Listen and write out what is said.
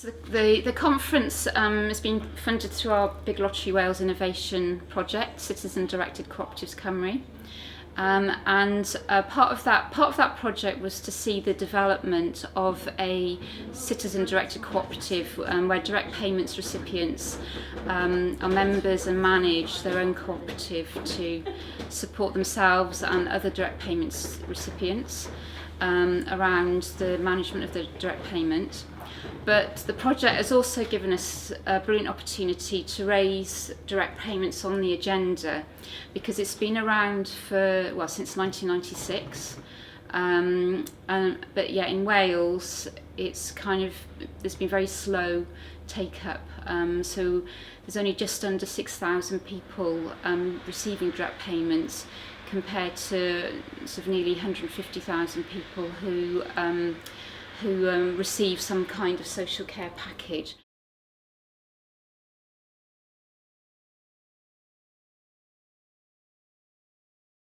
So the conference has been funded through our Big Lottery Wales Innovation project, Citizen Directed Co-operatives Cymru. Part of that project was to see the development of a citizen-directed cooperative where direct payments recipients are members and manage their own cooperative to support themselves and other direct payments recipients around the management of the direct payment. But the project has also given us a brilliant opportunity to raise direct payments on the agenda, because it's been around since 1996. But yeah, in Wales, there's been very slow take up. So there's only just under 6,000 people receiving direct payments, compared to sort of nearly 150,000 people who receive some kind of social care package.